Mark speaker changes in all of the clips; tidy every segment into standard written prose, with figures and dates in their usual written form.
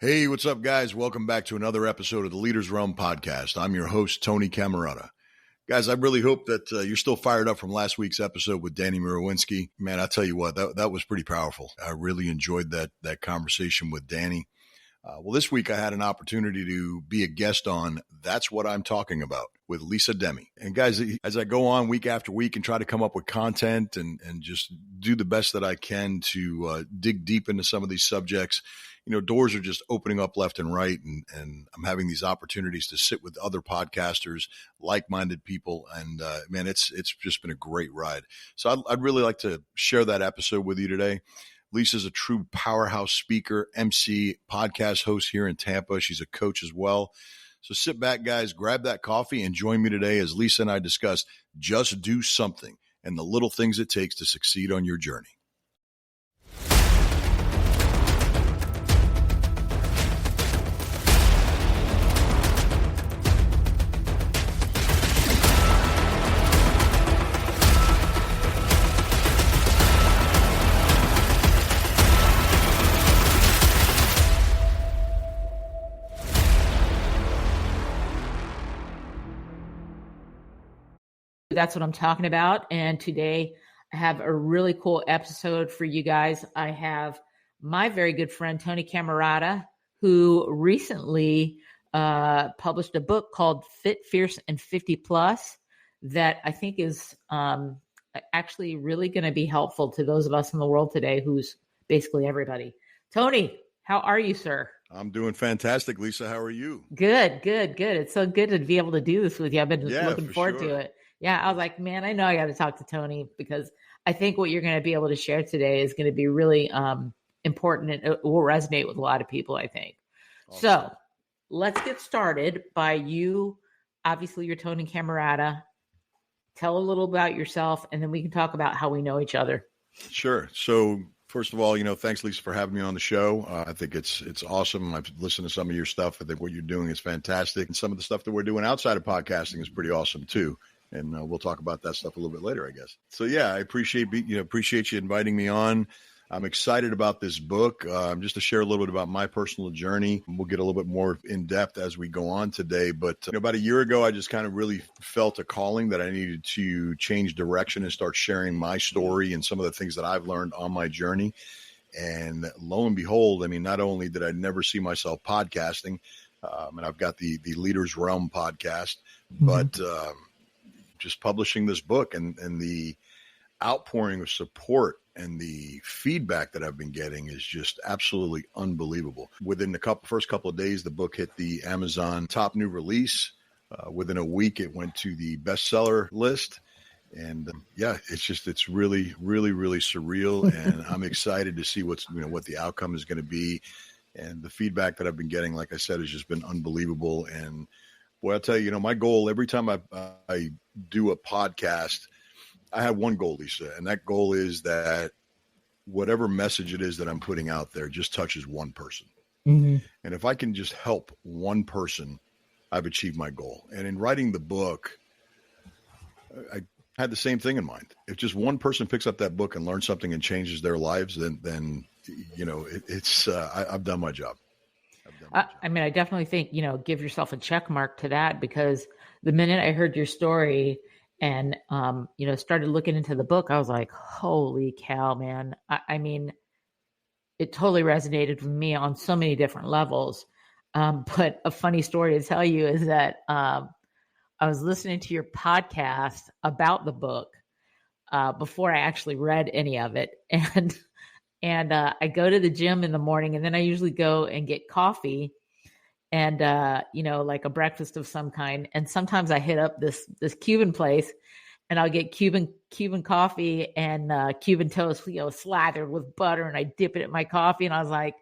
Speaker 1: Hey, what's up, guys? Welcome back to another episode of the Leaders Realm podcast. I'm your host, Tony Camerata. Guys, I really hope that you're still fired up from last week's episode with Danny Mirowinski. Man, I tell you what, that was pretty powerful. I really enjoyed that conversation with Danny. Well, this week I had an opportunity to be a guest on That's What I'm Talking About with Lisa Demmi. And guys, as I go on week after week and try to come up with content and just do the best that I can to dig deep into some of these subjects, you know, doors are just opening up left and right. And I'm having these opportunities to sit with other podcasters, like-minded people. And man, it's just been a great ride. So I'd really like to share that episode with you today. Lisa's a true powerhouse speaker, MC, podcast host here in Tampa. She's a coach as well. So sit back, guys, grab that coffee and join me today as Lisa and I discuss just do something and the little things it takes to succeed on your journey.
Speaker 2: That's what I'm talking about. And today I have a really cool episode for you guys. I have my very good friend, Tony Camerata, who recently published a book called Fit, Fierce, and 50 Plus that I think is actually really going to be helpful to those of us in the world today, who's basically everybody. Tony, how are you, sir?
Speaker 1: I'm doing fantastic. Lisa, how are you?
Speaker 2: Good. It's so good to be able to do this with you. I've been looking forward to it. Yeah, I was like, man, I know I got to talk to Tony because I think what you're going to be able to share today is going to be really important and it will resonate with a lot of people, I think. Awesome. So let's get started by you. Obviously, you're Tony Camerata. Tell a little about yourself, and then we can talk about how we know each other.
Speaker 1: Sure. So first of all, thanks, Lisa, for having me on the show. I think it's awesome. I've listened to some of your stuff. I think what you're doing is fantastic. And some of the stuff that we're doing outside of podcasting is pretty awesome, too. And we'll talk about that stuff a little bit later, I guess. So, yeah, I appreciate you inviting me on. I'm excited about this book. Just to share a little bit about my personal journey. We'll get a little bit more in depth as we go on today. But about a year ago, I just kind of really felt a calling that I needed to change direction and start sharing my story and some of the things that I've learned on my journey. And lo and behold, not only did I never see myself podcasting, and I've got the Leaders Realm podcast, but just publishing this book and the outpouring of support and the feedback that I've been getting is just absolutely unbelievable. Within the first couple of days, the book hit the Amazon top new release. Within a week, it went to the bestseller list. And it's really, really, really surreal. And I'm excited to see what the outcome is going to be. And the feedback that I've been getting, like I said, has just been unbelievable. And boy, I'll tell you, my goal every time I do a podcast, I have one goal, Lisa, and that goal is that whatever message it is that I'm putting out there just touches one person. Mm-hmm. And if I can just help one person, I've achieved my goal. And in writing the book, I had the same thing in mind. If just one person picks up that book and learns something and changes their lives, then I've done my job.
Speaker 2: I definitely think, give yourself a check mark to that, because the minute I heard your story and, started looking into the book, I was like, holy cow, man. It totally resonated with me on so many different levels. But a funny story to tell you is that I was listening to your podcast about the book before I actually read any of it. And I go to the gym in the morning, and then I usually go and get coffee and, like a breakfast of some kind. And sometimes I hit up this Cuban place, and I'll get Cuban coffee and Cuban toast, slathered with butter, and I dip it in my coffee. And I was like,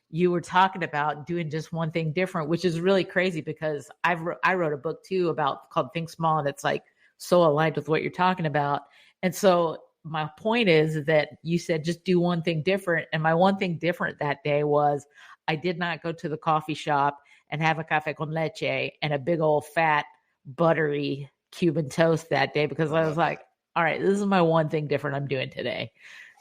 Speaker 2: you were talking about doing just one thing different, which is really crazy because I wrote a book too called Think Small, and it's like so aligned with what you're talking about. And so my point is that you said just do one thing different. And my one thing different that day was I did not go to the coffee shop and have a café con leche and a big old fat buttery Cuban toast that day, because I was like, all right, this is my one thing different I'm doing today.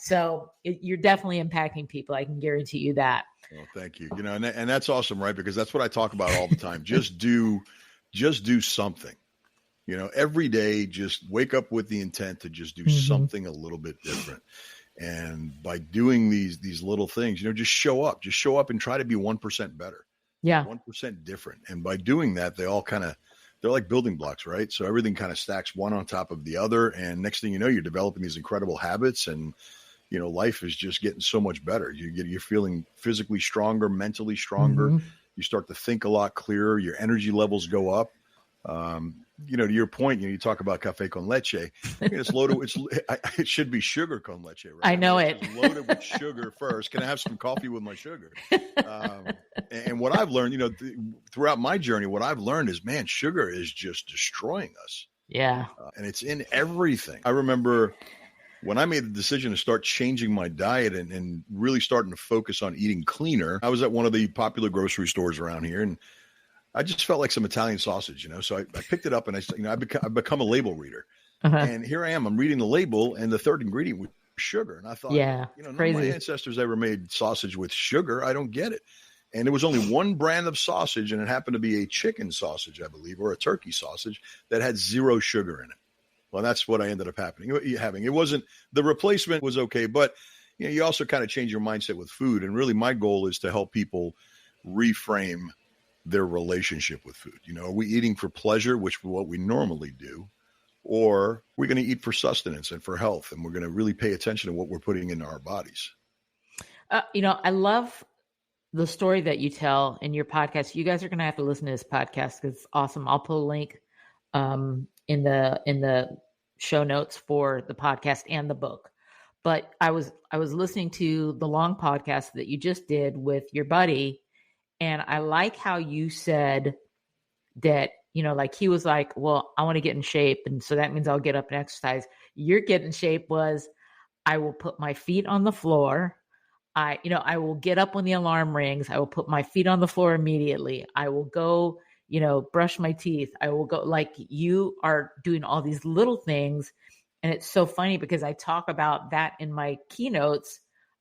Speaker 2: So you're definitely impacting people. I can guarantee you that.
Speaker 1: Well, thank you. And that's awesome, right? Because that's what I talk about all the time. Just do something. Every day, just wake up with the intent to just do something a little bit different. And by doing these little things, just show up and try to be 1% better.
Speaker 2: Yeah.
Speaker 1: 1% different. And by doing that, they're like building blocks, right? So everything kind of stacks one on top of the other. And next thing you know, you're developing these incredible habits, and life is just getting so much better. You're feeling physically stronger, mentally stronger. You start to think a lot clearer. Your energy levels go up. To your point, you talk about cafe con leche. It's loaded. It should be sugar con leche, right?
Speaker 2: I know it.
Speaker 1: It's loaded with sugar first. Can I have some coffee with my sugar? And what I've learned, throughout my journey, what I've learned is, man, sugar is just destroying us.
Speaker 2: Yeah.
Speaker 1: And it's in everything. I remember when I made the decision to start changing my diet and really starting to focus on eating cleaner. I was at one of the popular grocery stores around here, and I just felt like some Italian sausage, So I picked it up, and I've become a label reader. And here I am. I'm reading the label, and the third ingredient was sugar. And I thought, none
Speaker 2: crazy.
Speaker 1: of my ancestors ever made sausage with sugar. I don't get it. And there was only one brand of sausage, and it happened to be a chicken sausage, I believe, or a turkey sausage that had 0 sugar in it. Well, that's what I ended up having. It wasn't, the replacement was okay, but you also kind of change your mindset with food. And really, my goal is to help people reframe their relationship with food. Are we eating for pleasure, which is what we normally do, or we're going to eat for sustenance and for health, and we're going to really pay attention to what we're putting into our bodies?
Speaker 2: I love the story that you tell in your podcast. You guys are going to have to listen to this podcast because it's awesome. I'll put a link in the show notes for the podcast and the book. But I was listening to the long podcast that you just did with your buddy, and I like how you said that, like he was like, well, I want to get in shape, and so that means I'll get up and exercise. Your get in shape was, I will put my feet on the floor. I will get up when the alarm rings. I will put my feet on the floor immediately. I will go, brush my teeth. I will go, like, you are doing all these little things. And it's so funny because I talk about that in my keynotes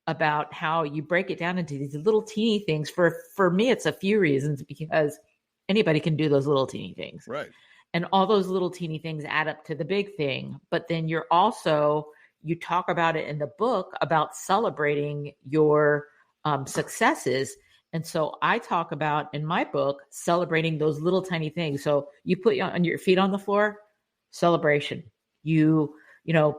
Speaker 2: about how you break it down into these little teeny things. For me, it's a few reasons, because anybody can do those little teeny things.
Speaker 1: Right.
Speaker 2: And all those little teeny things add up to the big thing. But then you talk about it in the book about celebrating your successes. And so I talk about in my book, celebrating those little tiny things. So you put your feet on the floor, celebration. You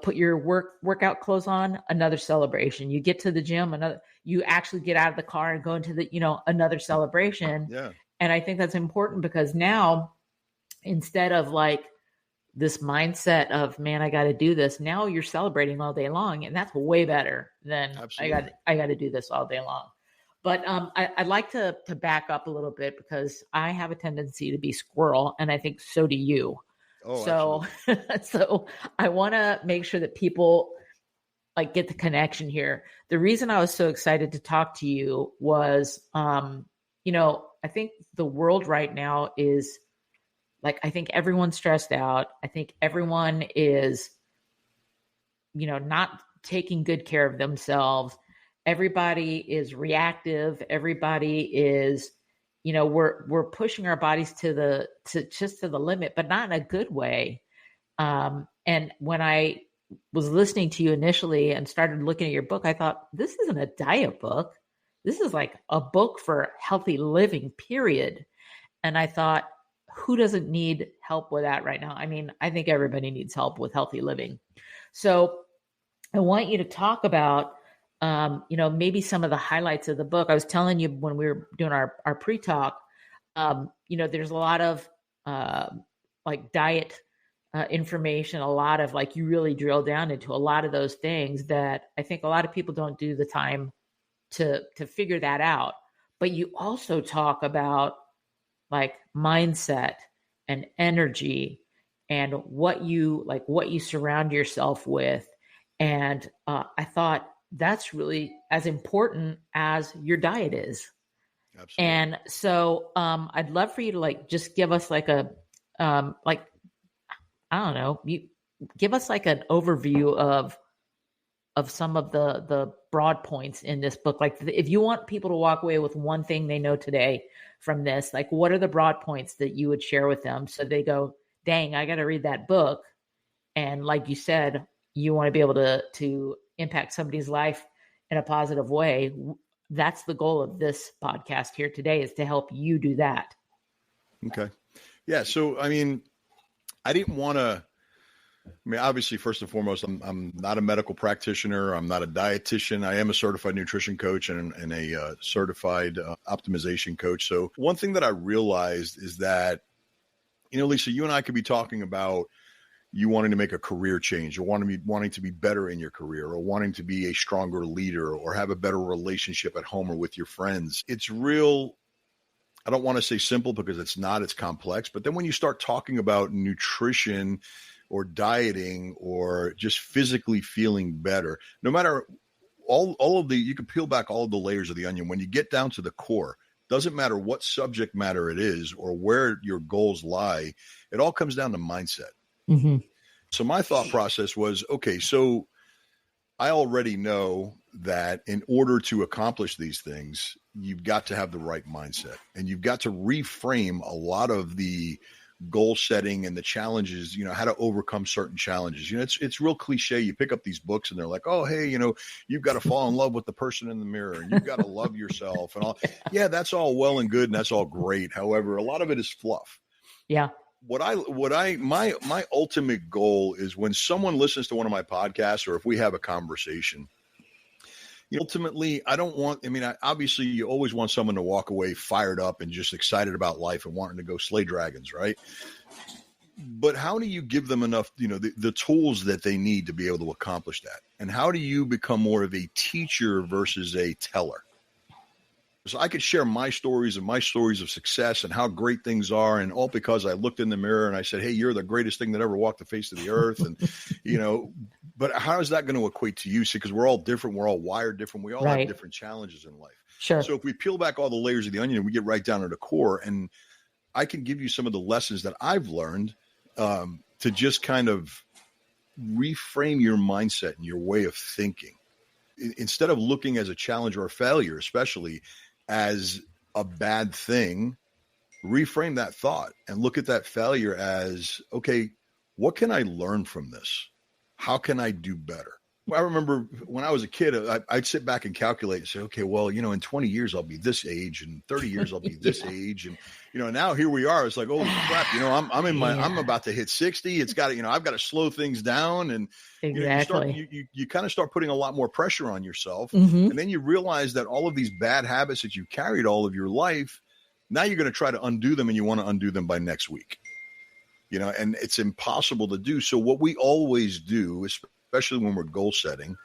Speaker 2: put your workout clothes on, another celebration. You get to the gym, you actually get out of the car and go into another celebration.
Speaker 1: Yeah.
Speaker 2: And I think that's important, because now, instead of like this mindset of, man, I got to do this, now you're celebrating all day long. And that's way better than
Speaker 1: Absolutely.
Speaker 2: I got to do this all day long. But I'd like to back up a little bit, because I have a tendency to be squirrel, and I think so do you.
Speaker 1: Oh,
Speaker 2: so I want to make sure that people like get the connection here. The reason I was so excited to talk to you was, I think the world right now is like, I think everyone's stressed out. I think everyone is, not taking good care of themselves. Everybody is reactive. Everybody is, we're pushing our bodies to the limit, but not in a good way. And when I was listening to you initially and started looking at your book, I thought, this isn't a diet book. This is like a book for healthy living, period. And I thought, who doesn't need help with that right now? I mean, I think everybody needs help with healthy living. So I want you to talk about, maybe some of the highlights of the book. I was telling you when we were doing our pre-talk, there's a lot of like diet information, a lot of like, you really drill down into a lot of those things that I think a lot of people don't do the time to figure that out. But you also talk about like mindset and energy and what you surround yourself with. And I thought that's really as important as your diet is.
Speaker 1: Absolutely.
Speaker 2: And so I'd love for you to like, just give us like a, I don't know, you give us like an overview of of some of the broad points in this book. Like if you want people to walk away with one thing they know today from this, like what are the broad points that you would share with them so they go, dang, I got to read that book. And like you said, you want to be able to impact somebody's life in a positive way. That's the goal of this podcast here today, is to help you do that.
Speaker 1: Okay. Yeah. So, I mean, I didn't want to, obviously, first and foremost, I'm not a medical practitioner. I'm not a dietitian. I am a certified nutrition coach and a certified optimization coach. So one thing that I realized is that, Lisa, you and I could be talking about you wanting to make a career change, or wanting to be better in your career, or wanting to be a stronger leader, or have a better relationship at home or with your friends. It's real. I don't want to say simple because it's not, it's complex. But then when you start talking about nutrition or dieting or just physically feeling better, no matter all of the, you can peel back all of the layers of the onion. When you get down to the core, doesn't matter what subject matter it is or where your goals lie, it all comes down to mindset.
Speaker 2: Mm-hmm.
Speaker 1: So my thought process was, okay, so I already know that in order to accomplish these things, you've got to have the right mindset, and you've got to reframe a lot of the goal setting and the challenges, how to overcome certain challenges. It's real cliche. You pick up these books and they're like, oh, hey, you've got to fall in love with the person in the mirror, and you've got to love yourself and all. Yeah, that's all well and good, and that's all great. However, a lot of it is fluff.
Speaker 2: Yeah.
Speaker 1: My ultimate goal is when someone listens to one of my podcasts, or if we have a conversation, ultimately, obviously you always want someone to walk away fired up and just excited about life and wanting to go slay dragons, right? But how do you give them enough, the tools that they need to be able to accomplish that? And how do you become more of a teacher versus a teller? So I could share my stories and my stories of success and how great things are, and all because I looked in the mirror and I said, hey, you're the greatest thing that ever walked the face of the earth. And, but how is that going to equate to you? See, because we're all different. We're all wired different. We all have different challenges in life.
Speaker 2: Sure.
Speaker 1: So if we peel back all the layers of the onion and we get right down to the core, and I can give you some of the lessons that I've learned to just kind of reframe your mindset and your way of thinking. Instead of looking as a challenge or a failure, especially as a bad thing, reframe that thought and look at that failure as, okay, what can I learn from this? How can I do better? I remember when I was a kid, I'd sit back and calculate and say, okay, well, in 20 years, I'll be this age, and 30 years, I'll be this age. And, now here we are. It's like, holy crap, I'm about to hit 60. It's got to, I've got to slow things down. And
Speaker 2: exactly.
Speaker 1: You kind of start putting a lot more pressure on yourself.
Speaker 2: Mm-hmm.
Speaker 1: And then you realize that all of these bad habits that you carried all of your life, now you're going to try to undo them, and you want to undo them by next week. And it's impossible to do. So what we always do, especially when we're goal setting,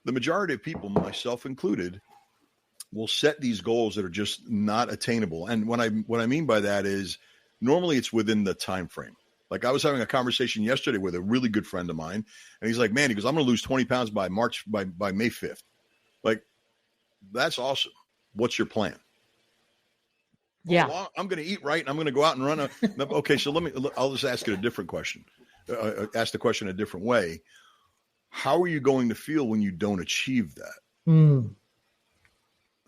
Speaker 1: the majority of people, myself included, will set these goals that are just not attainable. And what I mean by that is normally it's within the time frame. Like I was having a conversation yesterday with a really good friend of mine, and he's like, man, he goes, I'm going to lose 20 pounds by May 5th. Like, that's awesome. What's your plan?
Speaker 2: Yeah.
Speaker 1: Well, I'm going to eat right, and I'm going to go out and run okay. So I'll just ask it a different question. Ask the question a different way. How are you going to feel when you don't achieve that?
Speaker 2: Mm.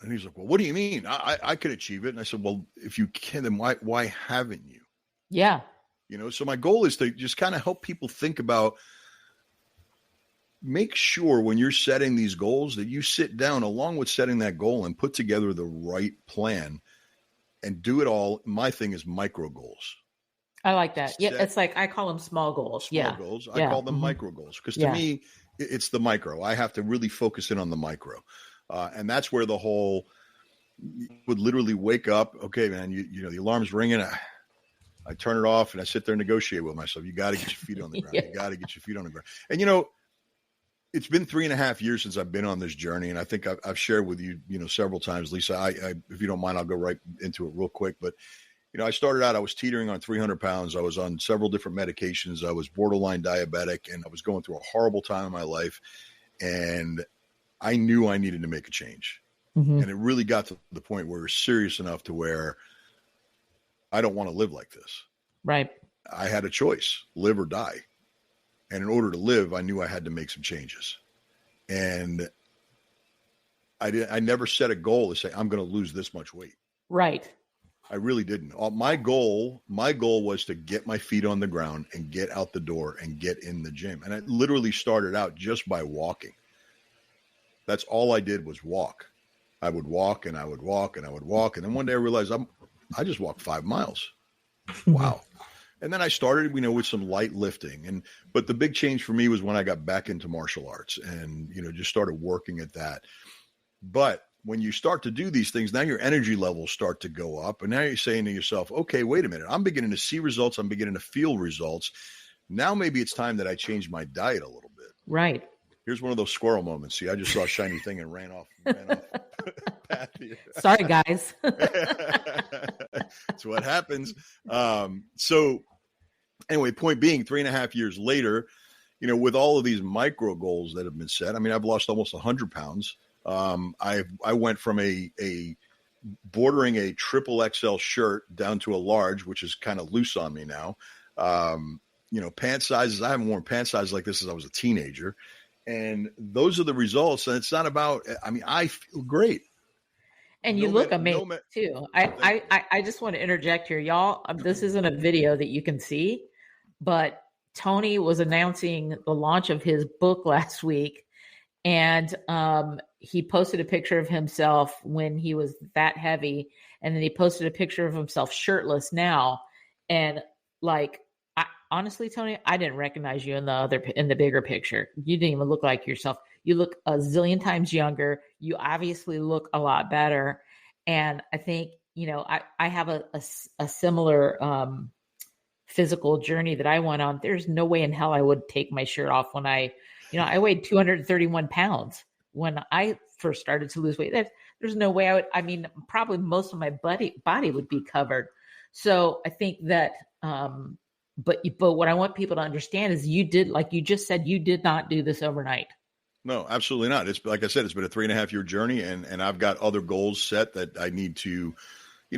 Speaker 1: And he's like, well, what do you mean? I could achieve it. And I said, well, if you can, then why haven't you?
Speaker 2: Yeah.
Speaker 1: So my goal is to just kind of help people think about, make sure when you're setting these goals that you sit down along with setting that goal and put together the right plan and do it all. My thing is micro goals.
Speaker 2: I like that. Yeah, it's like I call them small goals.
Speaker 1: Small goals. I call them micro goals because to me, it's the micro. I have to really focus in on the micro. And that's where the whole would literally wake up. Okay, man, the alarm's ringing. I turn it off and I sit there and negotiate with myself. You got to get your feet on the ground. You got to get your feet on the ground. And, it's been 3.5 years since I've been on this journey. And I think I've shared with you, several times, Lisa, I if you don't mind, I'll go right into it real quick. But, I started out, I was teetering on 300 pounds. I was on several different medications. I was borderline diabetic, and I was going through a horrible time in my life. And I knew I needed to make a change. Mm-hmm. And it really got to the point where it was serious enough to where I don't want to live like this.
Speaker 2: Right.
Speaker 1: I had a choice, live or die. And in order to live, I knew I had to make some changes. And I never set a goal to say, I'm going to lose this much weight.
Speaker 2: Right.
Speaker 1: I really didn't. My goal was to get my feet on the ground and get out the door and get in the gym. And I literally started out just by walking. That's all I did was walk. I would walk and I would walk and I would walk. And then one day I realized I just walked 5 miles. Wow. And then I started, with some light lifting. But the big change for me was when I got back into martial arts and, just started working at that. But when you start to do these things, now your energy levels start to go up. And now you're saying to yourself, okay, wait a minute. I'm beginning to see results. I'm beginning to feel results. Now maybe it's time that I change my diet a little bit.
Speaker 2: Right.
Speaker 1: Here's one of those squirrel moments. See, I just saw a shiny thing and ran off path here.
Speaker 2: Sorry, guys.
Speaker 1: That's what happens. So anyway, point being, 3.5 years later, with all of these micro goals that have been set, I've lost almost 100 pounds. I went from a bordering a triple XL shirt down to a large, which is kind of loose on me now. Pant sizes, I haven't worn pant sizes like this since I was a teenager. And those are the results. And it's not about, I feel great.
Speaker 2: And you look amazing too. I just want to interject here, y'all. This isn't a video that you can see, but Tony was announcing the launch of his book last week. And he posted a picture of himself when he was that heavy. And then he posted a picture of himself shirtless now. And honestly, Tony, I didn't recognize you in the bigger picture. You didn't even look like yourself. You look a zillion times younger. You obviously look a lot better. And I think, I have a similar physical journey that I went on. There's no way in hell I would take my shirt off when I weighed 231 pounds when I first started to lose weight. There's no way I would, probably most of my body would be covered. So I think that, but what I want people to understand is you did, like you just said, you did not do this overnight.
Speaker 1: No, absolutely not. It's like I said, it's been a 3.5 year journey and I've got other goals set that I need to,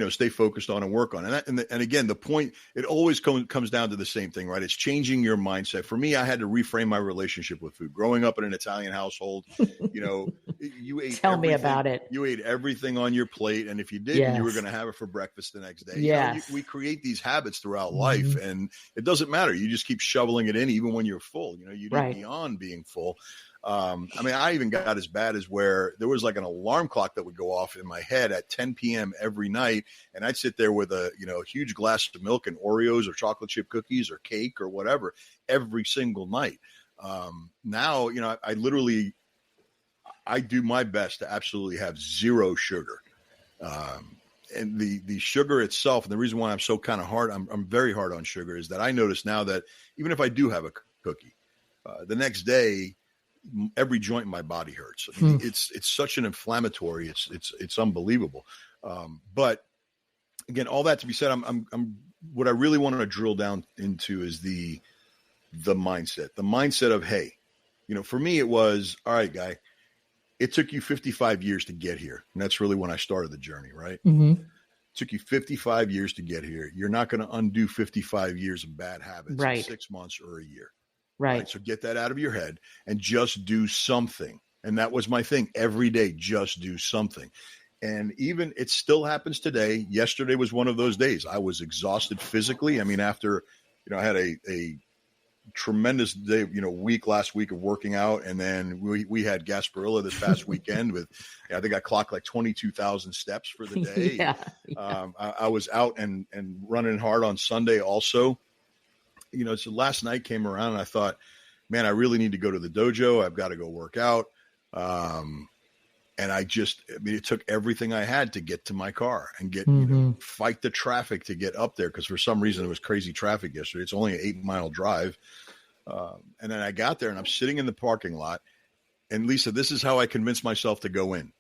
Speaker 1: stay focused on and work on. And again, the point, it always comes down to the same thing, right? It's changing your mindset. For me, I had to reframe my relationship with food. Growing up in an Italian household, you ate
Speaker 2: Tell me about it.
Speaker 1: You ate everything on your plate. And if you didn't, you were going to have it for breakfast the next day.
Speaker 2: Yes.
Speaker 1: We create these habits throughout life and it doesn't matter. You just keep shoveling it in even when you're full. You do beyond being full. I even got as bad as where there was like an alarm clock that would go off in my head at 10 p.m. every night. And I'd sit there with a huge glass of milk and Oreos or chocolate chip cookies or cake or whatever every single night. Now, I do my best to absolutely have zero sugar. And the sugar itself, and the reason why I'm so kind of hard, I'm very hard on sugar, is that I notice now that even if I do have a cookie, the next day, every joint in my body hurts. It's such an inflammatory. It's unbelievable. But again, all that to be said, I'm what I really want to drill down into is the mindset. The mindset of, hey, for me it was, all right, guy, it took you 55 years to get here, and that's really when I started the journey, right? It took you 55 years to get here. You're not going to undo 55 years of bad habits in 6 months or a year. Right. So get that out of your head and just do something. And that was my thing. Every day, just do something. And even it still happens today. Yesterday was one of those days. I was exhausted physically. After, I had a tremendous day, last week of working out. And then we had Gasparilla this past weekend with, I think I clocked like 22,000 steps for the day. I was out and running hard on Sunday also. So last night came around and I thought, man, I really need to go to the dojo. I've got to go work out. And it took everything I had to get to my car and get, fight the traffic to get up there. Cause for some reason it was crazy traffic yesterday. It's only an 8-mile drive. And then I got there and I'm sitting in the parking lot, and Lisa, this is how I convinced myself to go in.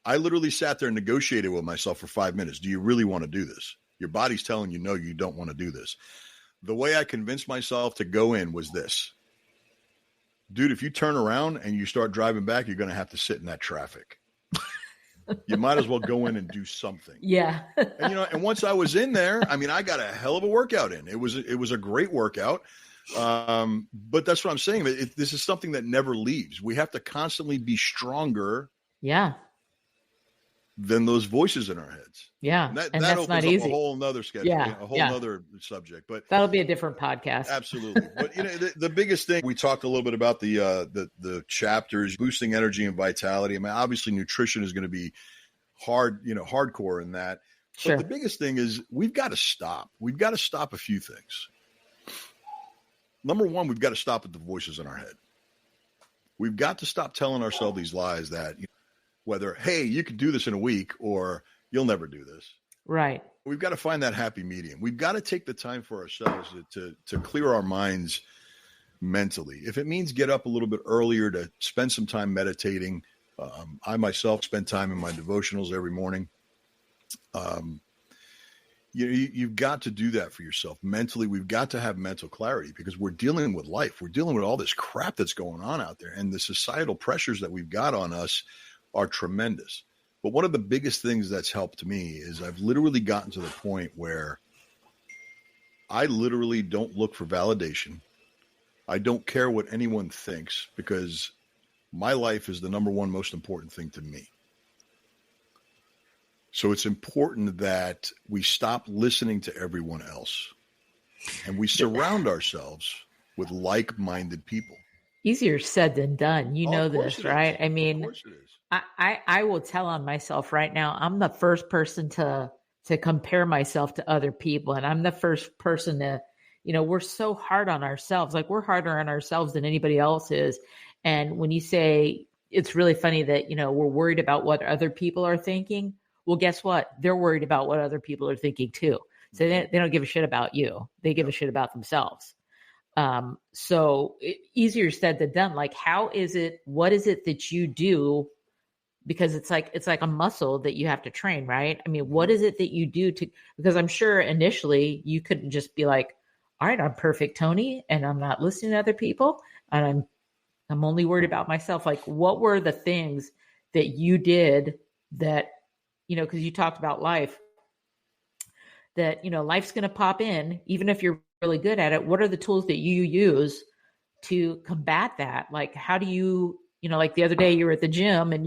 Speaker 1: I literally sat there and negotiated with myself for 5 minutes. Do you really want to do this? Your body's telling you, no, you don't want to do this. The way I convinced myself to go in was this. Dude, if you turn around and you start driving back, you're going to have to sit in that traffic. You might as well go in and do something.
Speaker 2: Yeah.
Speaker 1: And once I was in there, I got a hell of a workout in. It was a great workout. But that's what I'm saying. This is something that never leaves. We have to constantly be stronger.
Speaker 2: Yeah.
Speaker 1: Than those voices in our heads.
Speaker 2: Yeah.
Speaker 1: And that
Speaker 2: that's
Speaker 1: opens
Speaker 2: not
Speaker 1: up
Speaker 2: easy.
Speaker 1: a whole nother schedule,
Speaker 2: yeah.
Speaker 1: a whole nother subject, but
Speaker 2: that'll be a different podcast.
Speaker 1: Absolutely. But the biggest thing, we talked a little bit about the chapters, boosting energy and vitality. I mean, obviously nutrition is going to be hardcore in that.
Speaker 2: Sure.
Speaker 1: But the biggest thing is we've got to stop. We've got to stop a few things. Number one, we've got to stop with the voices in our head. We've got to stop telling ourselves these lies that whether, hey, you could do this in a week or you'll never do this.
Speaker 2: Right.
Speaker 1: We've got to find that happy medium. We've got to take the time for ourselves to clear our minds mentally. If it means get up a little bit earlier to spend some time meditating, I myself spend time in my devotionals every morning. You've got to do that for yourself mentally. We've got to have mental clarity because we're dealing with life. We're dealing with all this crap that's going on out there, and the societal pressures that we've got on us are tremendous. But one of the biggest things that's helped me is I've literally gotten to the point where I literally don't look for validation. I don't care what anyone thinks because my life is the number one most important thing to me. So it's important that we stop listening to everyone else and we surround ourselves with like-minded people.
Speaker 2: Easier said than done. You know this, right? I mean,
Speaker 1: of course it is.
Speaker 2: I will tell on myself right now, I'm the first person to compare myself to other people. And I'm the first person to, we're so hard on ourselves. Like we're harder on ourselves than anybody else is. And when you say it's really funny that, we're worried about what other people are thinking. Well, guess what? They're worried about what other people are thinking too. So they don't give a shit about you. They give a shit about themselves. So easier said than done. Like, what is it that you do? Because it's like a muscle that you have to train, right? I mean, what is it that you do because I'm sure initially you couldn't just be like, all right, I'm perfect, Tony, and I'm not listening to other people. And I'm only worried about myself. Like, what were the things that you did that, because you talked about life, that, life's going to pop in, even if you're really good at it. What are the tools that you use to combat that? Like, how do you, like the other day you were at the gym and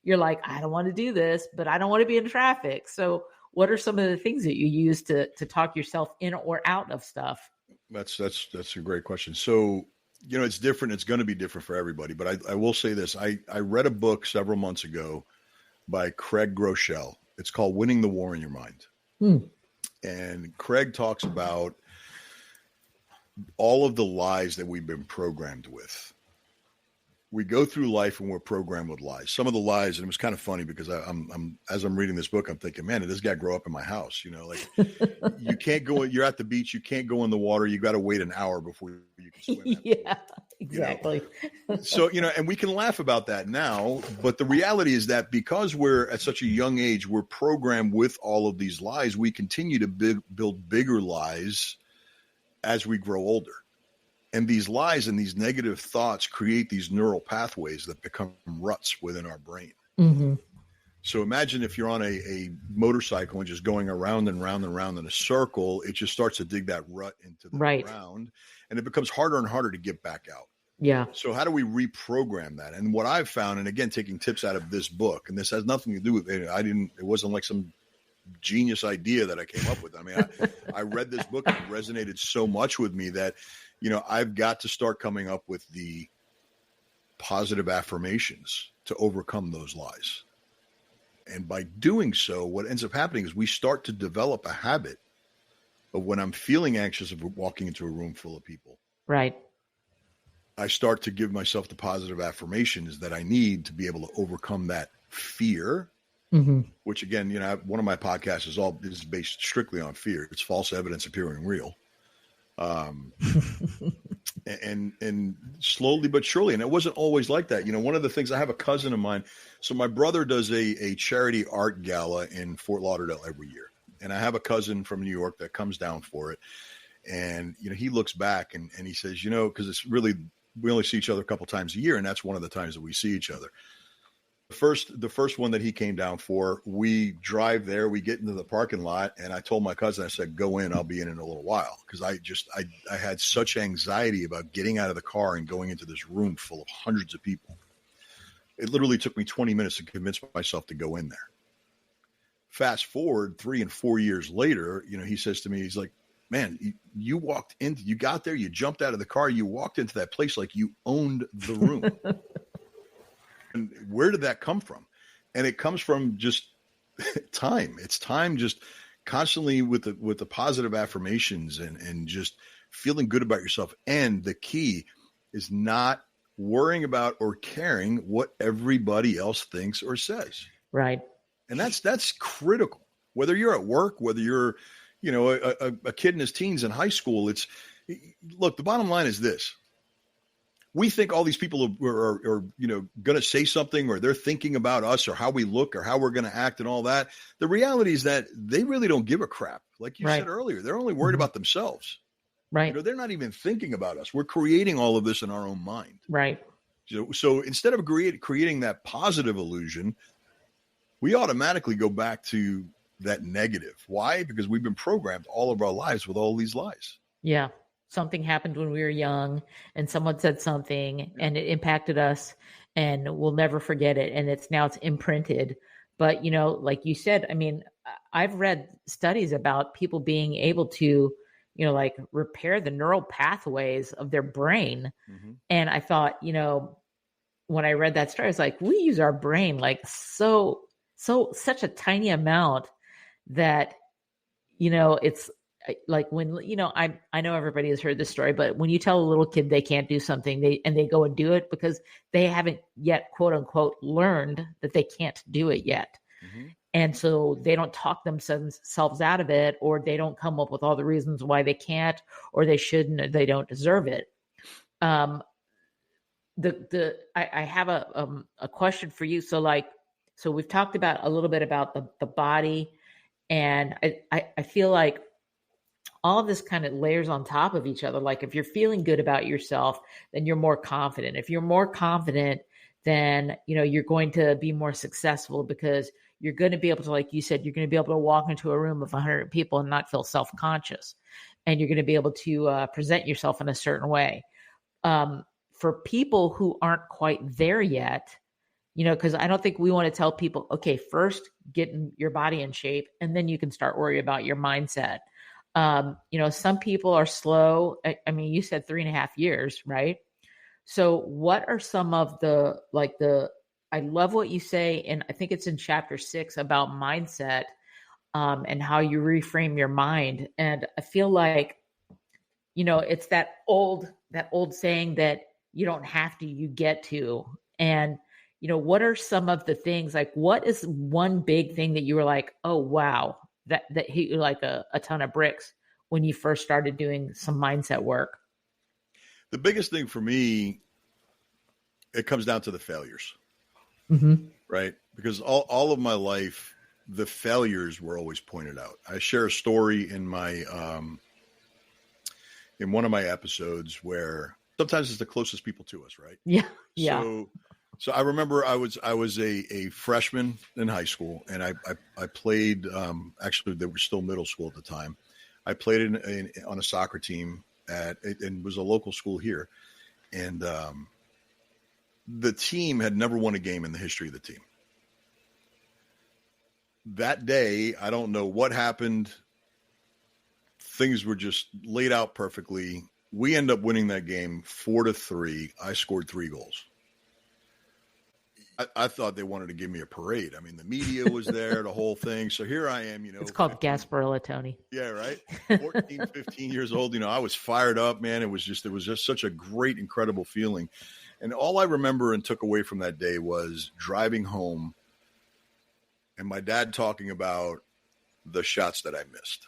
Speaker 2: you're like, I don't want to do this, but I don't want to be in traffic. So what are some of the things that you use to talk yourself in or out of stuff?
Speaker 1: That's a great question. So, it's different. It's going to be different for everybody, but I will say this. I read a book several months ago by Craig Groeschel. It's called Winning the War in Your Mind. And Craig talks about all of the lies that we've been programmed with. We go through life and we're programmed with lies. Some of the lies, and it was kind of funny because I'm as I'm reading this book, I'm thinking, man, did this guy grow up in my house? Like you can't go, you're at the beach, you can't go in the water. You got to wait an hour before you can swim.
Speaker 2: Yeah, exactly.
Speaker 1: So, and we can laugh about that now, but the reality is that because we're at such a young age, we're programmed with all of these lies. We continue to build bigger lies as we grow older. And these lies and these negative thoughts create these neural pathways that become ruts within our brain.
Speaker 2: Mm-hmm.
Speaker 1: So imagine if you're on a motorcycle and just going around and round and round in a circle, it just starts to dig that rut into the ground, and it becomes harder and harder to get back out.
Speaker 2: Yeah.
Speaker 1: So how do we reprogram that? And what I've found, and again, taking tips out of this book, and this has nothing to do with it. It wasn't like some genius idea that I came up with. I mean, I read this book and it resonated so much with me that, I've got to start coming up with the positive affirmations to overcome those lies. And by doing so, what ends up happening is we start to develop a habit of when I'm feeling anxious of walking into a room full of people.
Speaker 2: Right.
Speaker 1: I start to give myself the positive affirmations that I need to be able to overcome that fear. Mm-hmm. Which again, one of my podcasts is based strictly on fear. It's false evidence appearing real. And slowly but surely, and it wasn't always like that. One of the things, I have a cousin of mine. So my brother does a charity art gala in Fort Lauderdale every year. And I have a cousin from New York that comes down for it. And, he looks back and he says, because it's really, we only see each other a couple times a year. And that's one of the times that we see each other. the first one that he came down for, we drive there, we get into the parking lot, and I told my cousin, I said, go in, I'll be in a little while. Because I had such anxiety about getting out of the car and going into this room full of hundreds of people. It literally took me 20 minutes to convince myself to go in there. Fast forward 3 and 4 years later, he says to me, he's like, man, you got there, you jumped out of the car, you walked into that place like you owned the room. And where did that come from? And it comes from just time. It's time just constantly with the positive affirmations and just feeling good about yourself. And the key is not worrying about or caring what everybody else thinks or says.
Speaker 2: Right.
Speaker 1: And that's critical. Whether you're at work, whether you're, a kid in his teens in high school, look, the bottom line is this. We think all these people are going to say something, or they're thinking about us or how we look or how we're going to act and all that. The reality is that they really don't give a crap. Like you said earlier, they're only worried about themselves.
Speaker 2: Right.
Speaker 1: They're not even thinking about us. We're creating all of this in our own mind.
Speaker 2: Right.
Speaker 1: So instead of creating that positive illusion, we automatically go back to that negative. Why? Because we've been programmed all of our lives with all these lies.
Speaker 2: Yeah. Something happened when we were young and someone said something and it impacted us and we'll never forget it. And it's imprinted. But, like you said, I mean, I've read studies about people being able to, like repair the neural pathways of their brain. Mm-hmm. And I thought, when I read that story, I was like, we use our brain like such a tiny amount that, it's like when, I know everybody has heard this story, but when you tell a little kid they can't do something, they go and do it because they haven't yet, quote unquote, learned that they can't do it yet. Mm-hmm. And so they don't talk themselves out of it, or they don't come up with all the reasons why they can't, or they shouldn't, or they don't deserve it. I have a question for you. So we've talked about a little bit about the body, and I feel like all of this kind of layers on top of each other. Like if you're feeling good about yourself, then you're more confident. If you're more confident, then, you're going to be more successful because you're going to be able to, like you said, you're going to be able to walk into a room of 100 people and not feel self-conscious. And you're going to be able to present yourself in a certain way. For people who aren't quite there yet, because I don't think we want to tell people, okay, first get your body in shape and then you can start worrying about your mindset. Some people are slow. I mean, you said 3.5 years, right? So what are some of I love what you say, and I think it's in chapter 6 about mindset, and how you reframe your mind. And I feel like, it's that old saying that you don't have to, you get to. And, what are some of the things, like what is one big thing that you were like, oh, wow, that hit you like a ton of bricks when you first started doing some mindset work?
Speaker 1: The biggest thing for me, it comes down to the failures, right? Because all of my life, the failures were always pointed out. I share a story in my, in one of my episodes where sometimes it's the closest people to us, right?
Speaker 2: Yeah. Yeah.
Speaker 1: So I remember I was a freshman in high school, and I played, actually they were still middle school at the time. I played on a soccer team and was a local school here. And the team had never won a game in the history of the team. That day, I don't know what happened. Things were just laid out perfectly. We end up winning that game 4-3. I scored 3 goals. I thought they wanted to give me a parade. I mean, the media was there, the whole thing. So here I am,
Speaker 2: It's called Gasparilla, Tony.
Speaker 1: Yeah, right. 14, 15 years old. I was fired up, man. It was just such a great, incredible feeling. And all I remember and took away from that day was driving home and my dad talking about the shots that I missed.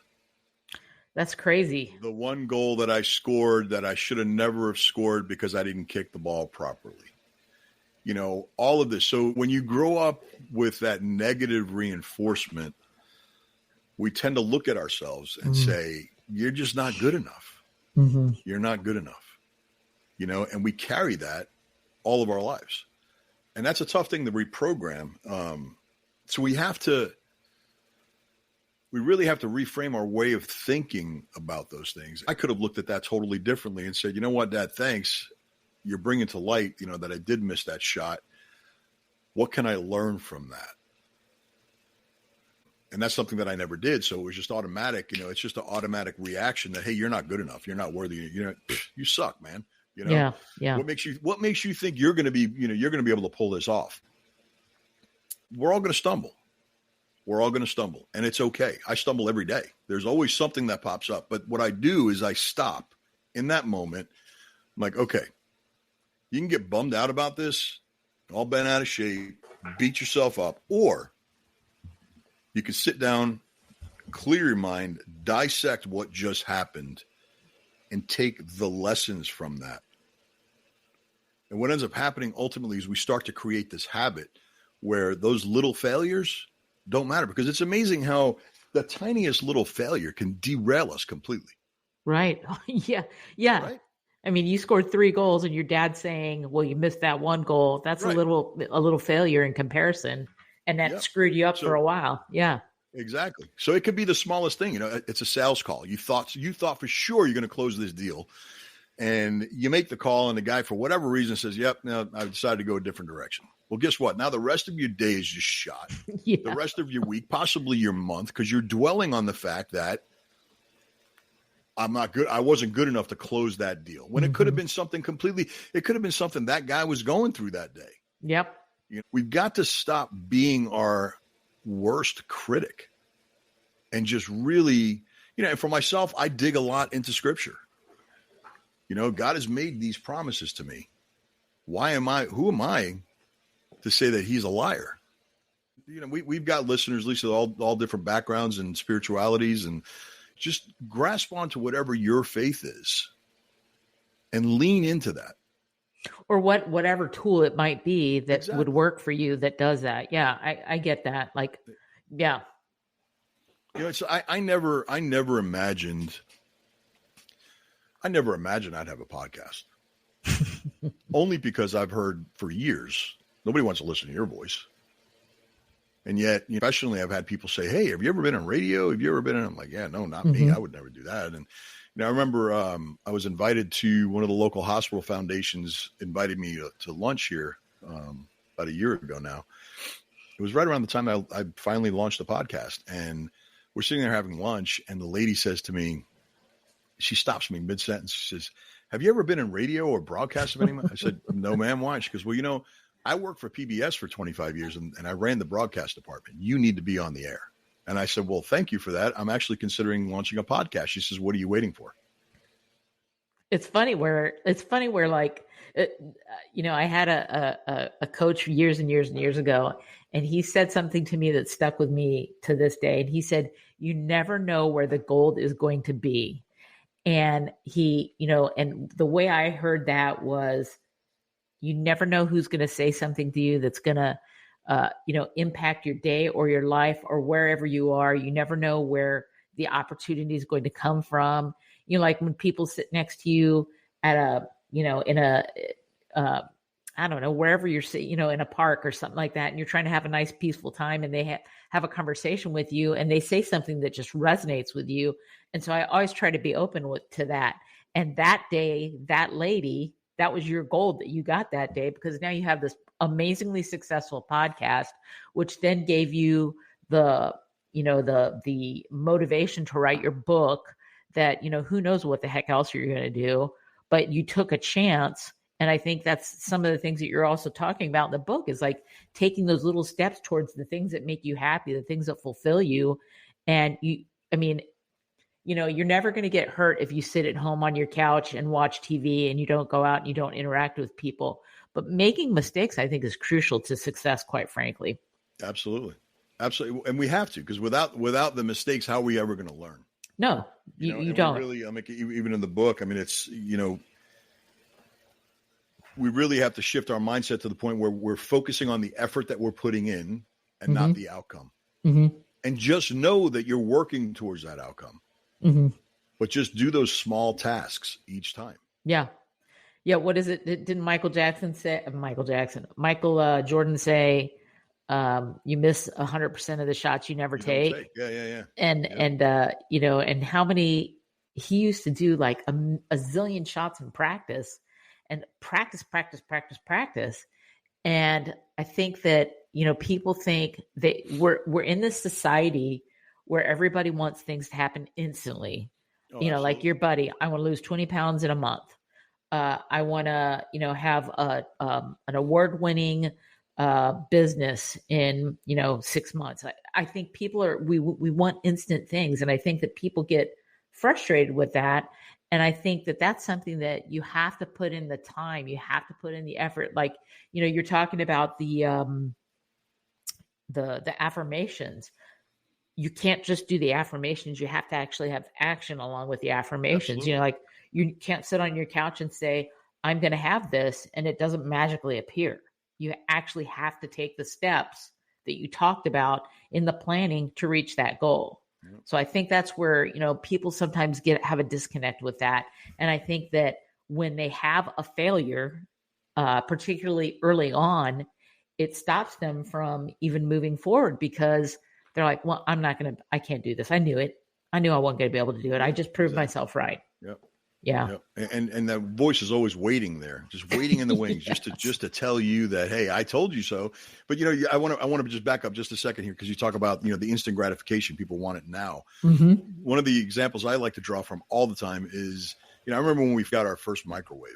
Speaker 2: That's crazy.
Speaker 1: The one goal that I scored that I should have never have scored because I didn't kick the ball properly. All of this. So when you grow up with that negative reinforcement, we tend to look at ourselves and say, you're just not good enough. Mm-hmm. You're not good enough. And we carry that all of our lives. And that's a tough thing to reprogram. So we really have to reframe our way of thinking about those things. I could have looked at that totally differently and said, you know what, Dad, thanks. You're bringing to light, that I did miss that shot. What can I learn from that? And that's something that I never did. So it was just automatic. It's just an automatic reaction that, hey, you're not good enough. You're not worthy. You suck, man.
Speaker 2: Yeah.
Speaker 1: What makes you think you're going to be, you're going to be able to pull this off? We're all going to stumble. And it's okay. I stumble every day. There's always something that pops up. But what I do is I stop in that moment. I'm like, okay, you can get bummed out about this, all bent out of shape, beat yourself up, or you can sit down, clear your mind, dissect what just happened, and take the lessons from that. And what ends up happening ultimately is we start to create this habit where those little failures don't matter, because it's amazing how the tiniest little failure can derail us completely.
Speaker 2: Right. Yeah. Right? I mean, you scored 3 goals and your dad's saying, well, you missed that 1 goal. That's right. a little failure in comparison. And that screwed you up for a while. Yeah.
Speaker 1: Exactly. So it could be the smallest thing. It's a sales call. You thought for sure you're going to close this deal, and you make the call, and the guy, for whatever reason, says, yep, no, I've decided to go a different direction. Well, guess what? Now the rest of your day is just shot. Yeah. The rest of your week, possibly your month, because you're dwelling on the fact that I'm not good. I wasn't good enough to close that deal, when it could have been something completely, it could have been something that guy was going through that day.
Speaker 2: Yep.
Speaker 1: We've got to stop being our worst critic and just really, and for myself, I dig a lot into scripture. God has made these promises to me. Who am I to say that he's a liar? We've got listeners, Lisa, all different backgrounds and spiritualities, and just grasp onto whatever your faith is and lean into that.
Speaker 2: Or whatever tool it might be that would work for you that does that. Yeah, I get that. Like, yeah.
Speaker 1: I never imagined I'd have a podcast. Only because I've heard for years, nobody wants to listen to your voice. And yet, professionally, I've had people say, hey, have you ever been on radio? Have you ever been on? I'm like, yeah, no, not me. I would never do that. And I remember I was invited to one of the local hospital foundations, invited me to lunch here about a year ago now. It was right around the time I finally launched the podcast. And we're sitting there having lunch, and the lady says to me, she stops me mid-sentence. She says, have you ever been in radio or broadcast of anyone? I said, no, ma'am. Why? She goes, well, I worked for PBS for 25 years, and I ran the broadcast department. You need to be on the air. And I said, well, thank you for that. I'm actually considering launching a podcast. She says, what are you waiting for?
Speaker 2: It's funny where like, I had a coach years and years and years ago, and he said something to me that stuck with me to this day. And he said, you never know where the gold is going to be. And he, and the way I heard that was, you never know who's going to say something to you that's going to, impact your day or your life or wherever you are. You never know where the opportunity is going to come from. Like when people sit next to you at a, in a, I don't know, wherever you're sitting, in a park or something like that, and you're trying to have a nice, peaceful time, and they have a conversation with you, and they say something that just resonates with you. And so I always try to be open to that. And that day, that lady, that was your gold that you got that day, because now you have this amazingly successful podcast, which then gave you the motivation to write your book that, who knows what the heck else you're going to do, but you took a chance. And I think that's some of the things that you're also talking about in the book, is like taking those little steps towards the things that make you happy, the things that fulfill you. And you're never going to get hurt if you sit at home on your couch and watch TV and you don't go out and you don't interact with people. But making mistakes, I think, is crucial to success, quite frankly.
Speaker 1: Absolutely. Absolutely. And we have to, because without the mistakes, how are we ever going to learn?
Speaker 2: No, you don't.
Speaker 1: Really, even in the book, it's, we really have to shift our mindset to the point where we're focusing on the effort that we're putting in and not the outcome. And just know that you're working towards that outcome. But just do those small tasks each time.
Speaker 2: Yeah. Yeah, what is it? Didn't Michael Jordan say, you miss 100% of the shots you never
Speaker 1: You don't
Speaker 2: take?
Speaker 1: take. Yeah.
Speaker 2: And
Speaker 1: Yep.
Speaker 2: and how many he used to do, like a zillion shots in practice, and practice. And I think that, people think that we're in this society where everybody wants things to happen instantly.
Speaker 1: Oh,
Speaker 2: Like
Speaker 1: absolutely.
Speaker 2: your buddy, I want to lose 20 pounds in a month. I want to, have an award-winning business in, 6 months. I think people we want instant things, and I think that people get frustrated with that. And I think that that's something that you have to put in the time, you have to put in the effort. Like, you're talking about the affirmations. You can't just do the affirmations. You have to actually have action along with the affirmations.
Speaker 1: Absolutely.
Speaker 2: Like, you can't sit on your couch and say, I'm going to have this, and it doesn't magically appear. You actually have to take the steps that you talked about in the planning to reach that goal. Yep. So I think that's where, people sometimes have a disconnect with that. And I think that when they have a failure, particularly early on, it stops them from even moving forward, because they're like, well, I can't do this. I knew it. I knew I wasn't going to be able to do it. I just proved myself right.
Speaker 1: Yep.
Speaker 2: Yeah.
Speaker 1: Yep. And that voice is always waiting there, just waiting in the wings, yes. just to tell you that, hey, I told you so. But, I want to just back up just a second here, because you talk about, the instant gratification. People want it now.
Speaker 2: Mm-hmm.
Speaker 1: One of the examples I like to draw from all the time is, I remember when we got our first microwave.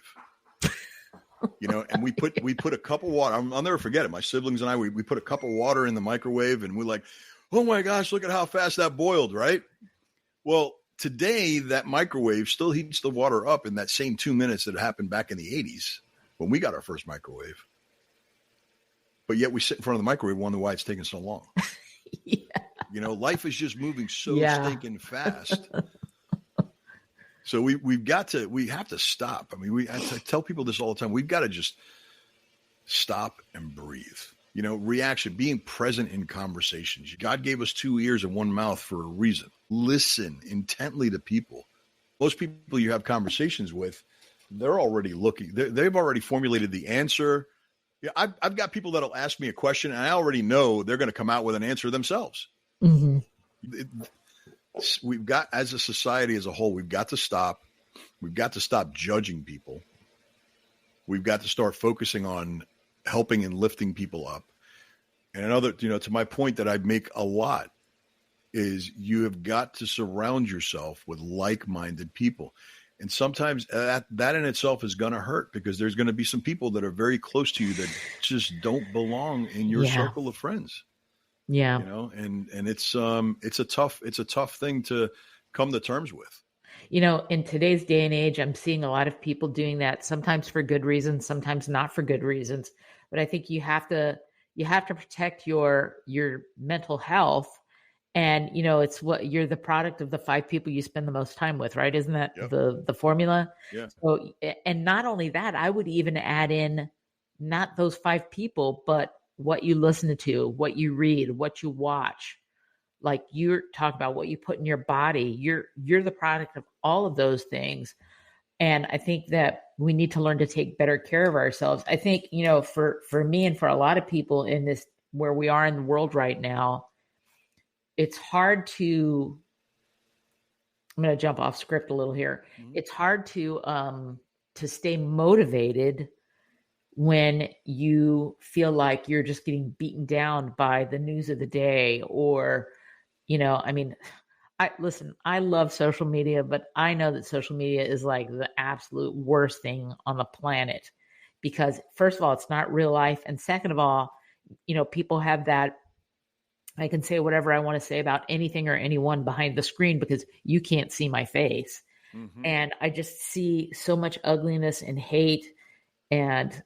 Speaker 1: And we put a cup of water. I'll never forget it. My siblings and I, we put a cup of water in the microwave, and we're like, oh my gosh, look at how fast that boiled, right? Well, today that microwave still heats the water up in that same 2 minutes that happened back in the 80s when we got our first microwave. But yet we sit in front of the microwave, wonder why it's taking so long. Yeah. Life is just moving so stinking fast. So we have to stop. I mean, I tell people this all the time. We've got to just stop and breathe. Reaction, being present in conversations. God gave us 2 ears and 1 mouth for a reason. Listen intently to people. Most people you have conversations with, they're already looking. They've already formulated the answer. Yeah, I've got people that'll ask me a question, and I already know they're going to come out with an answer themselves.
Speaker 2: Mm-hmm.
Speaker 1: We've got, as a society as a whole, we've got to stop. We've got to stop judging people. We've got to start focusing on helping and lifting people up. And another, to my point that I make a lot, is you have got to surround yourself with like-minded people. And sometimes that in itself is going to hurt, because there's going to be some people that are very close to you that just don't belong in your circle of friends.
Speaker 2: Yeah.
Speaker 1: And it's a tough thing to come to terms with.
Speaker 2: In today's day and age, I'm seeing a lot of people doing that, sometimes for good reasons, sometimes not for good reasons. But I think you have to protect your mental health. And, it's what you're the product of the 5 people you spend the most time with, right? Isn't that the formula?
Speaker 1: Yeah.
Speaker 2: So, and not only that, I would even add in not those 5 people, but what you listen to, what you read, what you watch. Like you're talking about what you put in your body. You're the product of all of those things. And I think that we need to learn to take better care of ourselves. I think, for me and for a lot of people in this, where we are in the world right now, it's hard to, I'm going to jump off script a little here. Mm-hmm. It's hard to stay motivated when you feel like you're just getting beaten down by the news of the day, or, I love social media, but I know that social media is like the absolute worst thing on the planet, because first of all, it's not real life. And second of all, people have that, I can say whatever I want to say about anything or anyone behind the screen, because you can't see my face. Mm-hmm. And I just see so much ugliness and hate, and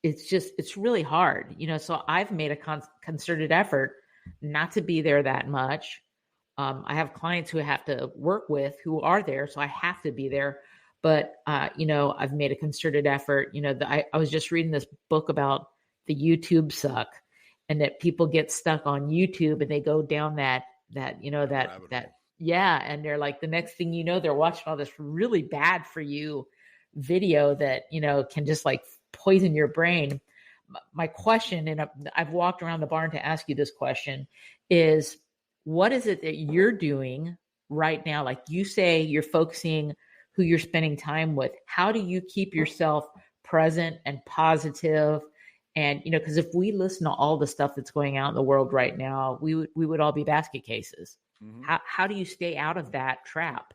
Speaker 2: it's really hard, so I've made a concerted effort not to be there that much. I have clients who I have to work with who are there, so I have to be there. But, I've made a concerted effort. I was just reading this book about the YouTube suck, and that people get stuck on YouTube and they go down that. Yeah. And they're like, the next thing you know, they're watching all this really bad for you video that, can just like poison your brain. My question, and I've walked around the barn to ask you this question, is what is it that you're doing right now? Like you say, you're focusing who you're spending time with. How do you keep yourself present and positive? And, because if we listen to all the stuff that's going out in the world right now, we would all be basket cases. Mm-hmm. How do you stay out of that trap?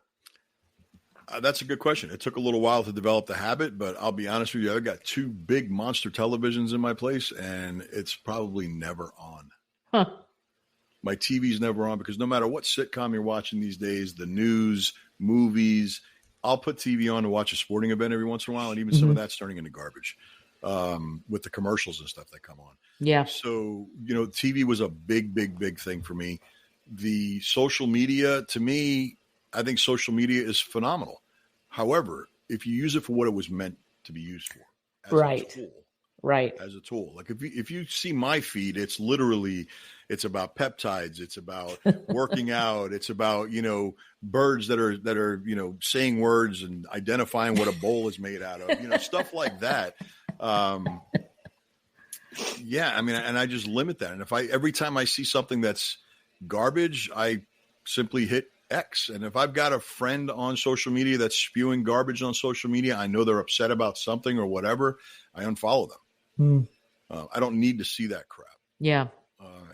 Speaker 1: That's a good question. It took a little while to develop the habit, but I'll be honest with you. I've got 2 big monster televisions in my place, and it's probably never on.
Speaker 2: Huh.
Speaker 1: My TV's never on because no matter what sitcom you're watching these days, the news, movies, I'll put TV on to watch a sporting event every once in a while, and even some of that's turning into garbage with the commercials and stuff that come on.
Speaker 2: Yeah.
Speaker 1: So, TV was a big, big, big thing for me. The social media, to me, I think social media is phenomenal. However, if you use it for what it was meant to be used for, as
Speaker 2: right.
Speaker 1: a tool,
Speaker 2: right.
Speaker 1: As a tool. Like if you see my feed, it's about peptides. It's about working out. It's about, birds that are, saying words and identifying what a bowl is made out of, stuff like that. Yeah. I mean, and I just limit that. And every time I see something that's garbage, I simply hit X. And if I've got a friend on social media that's spewing garbage on social media, I know they're upset about something or whatever, I unfollow them. I don't need to see that crap.
Speaker 2: Yeah.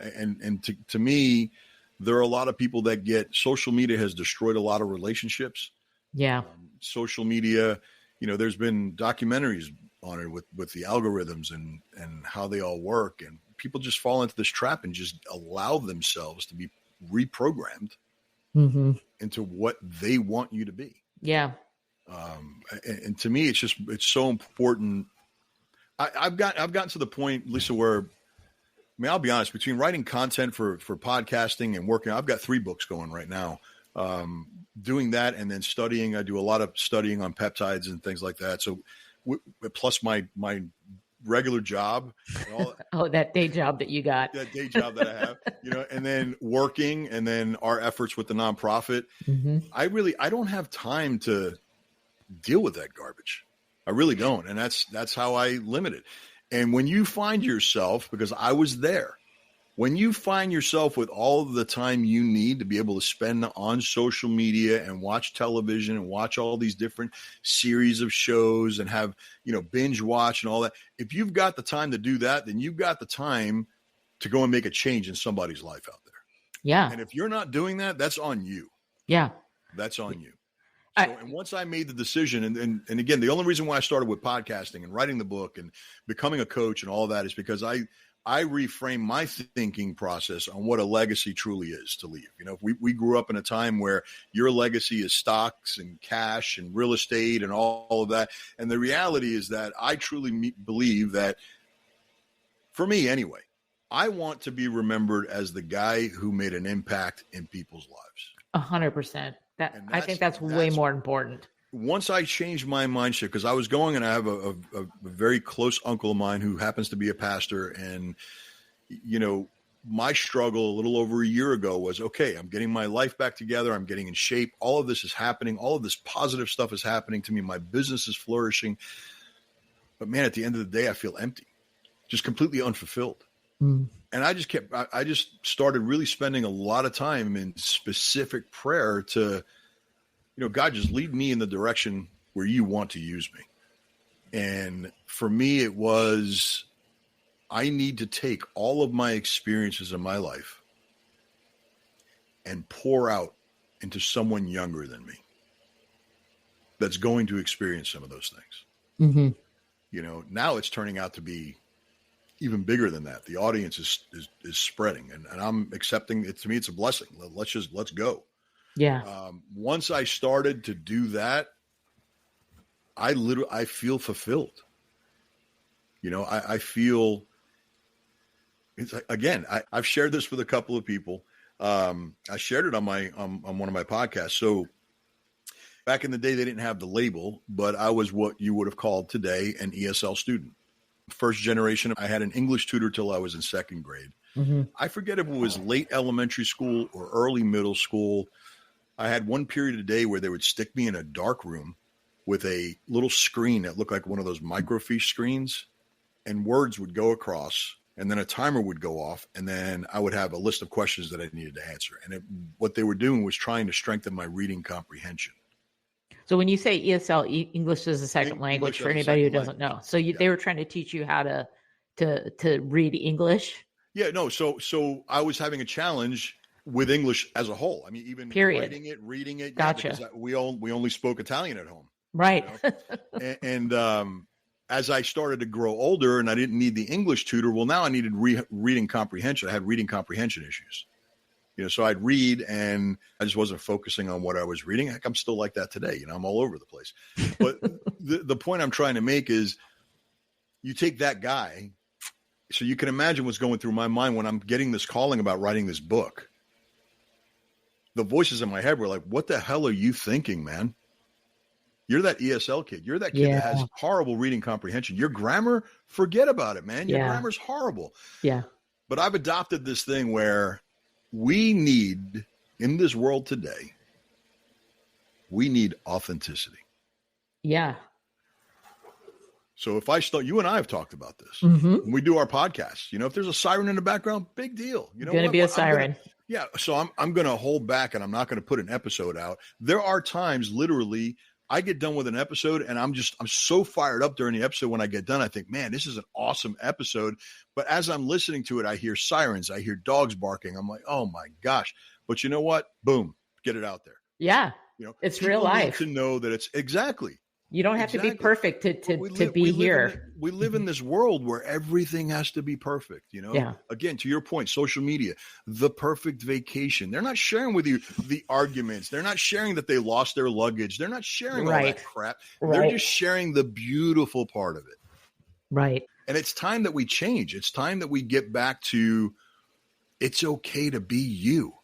Speaker 1: And to me, there are a lot of people that social media has destroyed a lot of relationships.
Speaker 2: Yeah.
Speaker 1: Social media, there's been documentaries on it with the algorithms and how they all work. And people just fall into this trap and just allow themselves to be reprogrammed into what they want you to be.
Speaker 2: Yeah.
Speaker 1: And to me, it's so important. I've gotten to the point, Lisa, where, I'll be honest, between writing content for podcasting and working, I've got 3 books going right now. Doing that and then studying, I do a lot of studying on peptides and things like that. So plus my regular job.
Speaker 2: That day job that you got.
Speaker 1: That day job that I have, and then working and then our efforts with the nonprofit. I don't have time to deal with that garbage. I really don't. And that's how I limit it. And when you find yourself, because I was there, when you find yourself with all of the time you need to be able to spend on social media and watch television and watch all these different series of shows and have, binge watch and all that, if you've got the time to do that, then you've got the time to go and make a change in somebody's life out there.
Speaker 2: Yeah.
Speaker 1: And if you're not doing that, that's on you.
Speaker 2: Yeah.
Speaker 1: That's on you. And once I made the decision, and again, the only reason why I started with podcasting and writing the book and becoming a coach and all of that is because I reframe my thinking process on what a legacy truly is to leave. We grew up in a time where your legacy is stocks and cash and real estate and all of that. And the reality is that I truly believe that, for me anyway, I want to be remembered as the guy who made an impact in people's lives.
Speaker 2: 100%. I think that's way more important.
Speaker 1: Once I changed my mindset, because I was going, and I have a very close uncle of mine who happens to be a pastor, and my struggle a little over a year ago was, okay, I'm getting my life back together, I'm getting in shape, all of this is happening, all of this positive stuff is happening to me, my business is flourishing, but man, at the end of the day, I feel empty, just completely unfulfilled. And I just started really spending a lot of time in specific prayer to, God, just lead me in the direction where you want to use me. And for me, it was, I need to take all of my experiences in my life and pour out into someone younger than me that's going to experience some of those things. Now it's turning out to be even bigger than that. The audience is spreading, and I'm accepting it. To me, it's a blessing. Let's go.
Speaker 2: Yeah.
Speaker 1: Once I started to do that, I feel fulfilled. I feel it's again, I've shared this with a couple of people. I shared it on one of my podcasts. So back in the day, they didn't have the label, but I was what you would have called today an ESL student. First generation. I had an English tutor till I was in 2nd grade. I forget if it was late elementary school or early middle school. I had one period a day where they would stick me in a dark room with a little screen that looked like one of those microfiche screens, and words would go across, and then a timer would go off, and then I would have a list of questions that I needed to answer. And what they were doing was trying to strengthen my reading comprehension.
Speaker 2: So when you say ESL, English is a second language for anybody who doesn't know. So they were trying to teach you how to read English?
Speaker 1: Yeah, no. So I was having a challenge with English as a whole. I mean, even writing it, reading it.
Speaker 2: Gotcha.
Speaker 1: Yeah, because we only spoke Italian at home.
Speaker 2: Right.
Speaker 1: You know? and as I started to grow older and I didn't need the English tutor, well, now I needed reading comprehension. I had reading comprehension issues. So I'd read and I just wasn't focusing on what I was reading. Heck, I'm still like that today. I'm all over the place. But the point I'm trying to make is you take that guy. So you can imagine what's going through my mind when I'm getting this calling about writing this book. The voices in my head were like, what the hell are you thinking, man? You're that ESL kid. You're that kid that has horrible reading comprehension. Your grammar, forget about it, man. Your grammar's horrible.
Speaker 2: Yeah.
Speaker 1: But I've adopted this thing where we need, in this world today, we need authenticity.
Speaker 2: Yeah.
Speaker 1: So if I start, you and I have talked about this.
Speaker 2: Mm-hmm.
Speaker 1: When we do our podcasts, if there's a siren in the background, big deal.
Speaker 2: Going to be a siren.
Speaker 1: So I'm going to hold back and I'm not going to put an episode out. There are times literally I get done with an episode and I'm so fired up during the episode. When I get done, I think, man, this is an awesome episode. But as I'm listening to it, I hear sirens, I hear dogs barking. I'm like, oh my gosh. But you know what? Boom, get it out there.
Speaker 2: Yeah. It's real life.
Speaker 1: To know that it's exactly.
Speaker 2: You don't have to be perfect to be here.
Speaker 1: We live in this world where everything has to be perfect.
Speaker 2: Yeah.
Speaker 1: Again, to your point, social media, the perfect vacation. They're not sharing with you the arguments. They're not sharing that they lost their luggage. They're not sharing all that crap. They're just sharing the beautiful part of it.
Speaker 2: Right.
Speaker 1: And it's time that we change. It's time that we get back to it's okay to be you.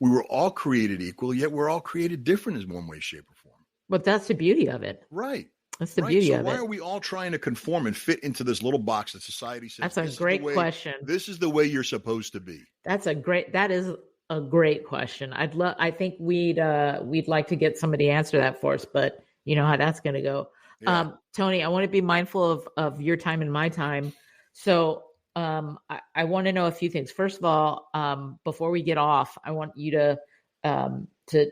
Speaker 1: We were all created equal, yet we're all created different in one way, shape, or form.
Speaker 2: But that's the beauty of it.
Speaker 1: Right.
Speaker 2: That's the beauty of it.
Speaker 1: So why are we all trying to conform and fit into this little box that society says?
Speaker 2: That's a great question.
Speaker 1: This is the way you're supposed to be.
Speaker 2: That is a great question. I think we'd like to get somebody to answer that for us, but you know how that's going to go. Yeah. Tony, I want to be mindful of your time and my time. So I want to know a few things. First of all, before we get off, I want you to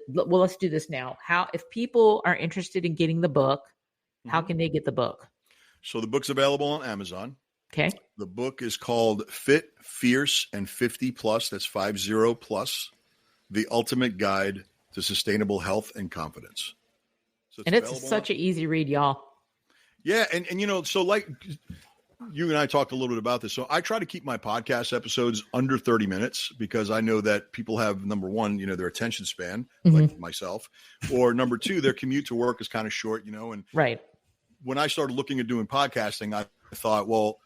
Speaker 2: let's do this now. If people are interested in getting the book, how can they get the book?
Speaker 1: So the book's available on Amazon.
Speaker 2: Okay.
Speaker 1: The book is called Fit, Fierce, and 50 Plus. That's 50 plus. The Ultimate Guide to Sustainable Health and Confidence. So
Speaker 2: it's such an easy read, y'all. Yeah.
Speaker 1: And so like you and I talked a little bit about this. So I try to keep my podcast episodes under 30 minutes because I know that people have, number one, their attention span, like myself, or number two, their commute to work is kind of short, and
Speaker 2: right.
Speaker 1: When I started looking at doing podcasting, I thought, well,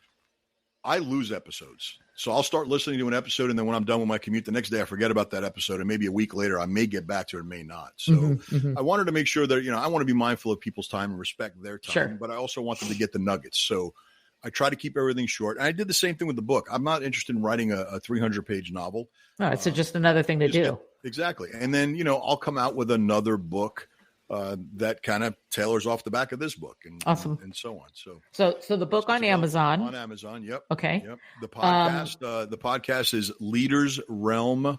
Speaker 1: I lose episodes. So I'll start listening to an episode, and then when I'm done with my commute, the next day I forget about that episode, and maybe a week later I may get back to it and may not. So I wanted to make sure that, I want to be mindful of people's time and respect their time, but I also want them to get the nuggets. So I try to keep everything short. And I did the same thing with the book. I'm not interested in writing a 300-page novel.
Speaker 2: No, it's just another thing to do.
Speaker 1: Exactly. And then, I'll come out with another book that kind of tailors off the back of this book and,
Speaker 2: awesome.
Speaker 1: and so on.
Speaker 2: So the book on Amazon.
Speaker 1: On Amazon, yep.
Speaker 2: Okay.
Speaker 1: Yep. The podcast is Leaders Realm,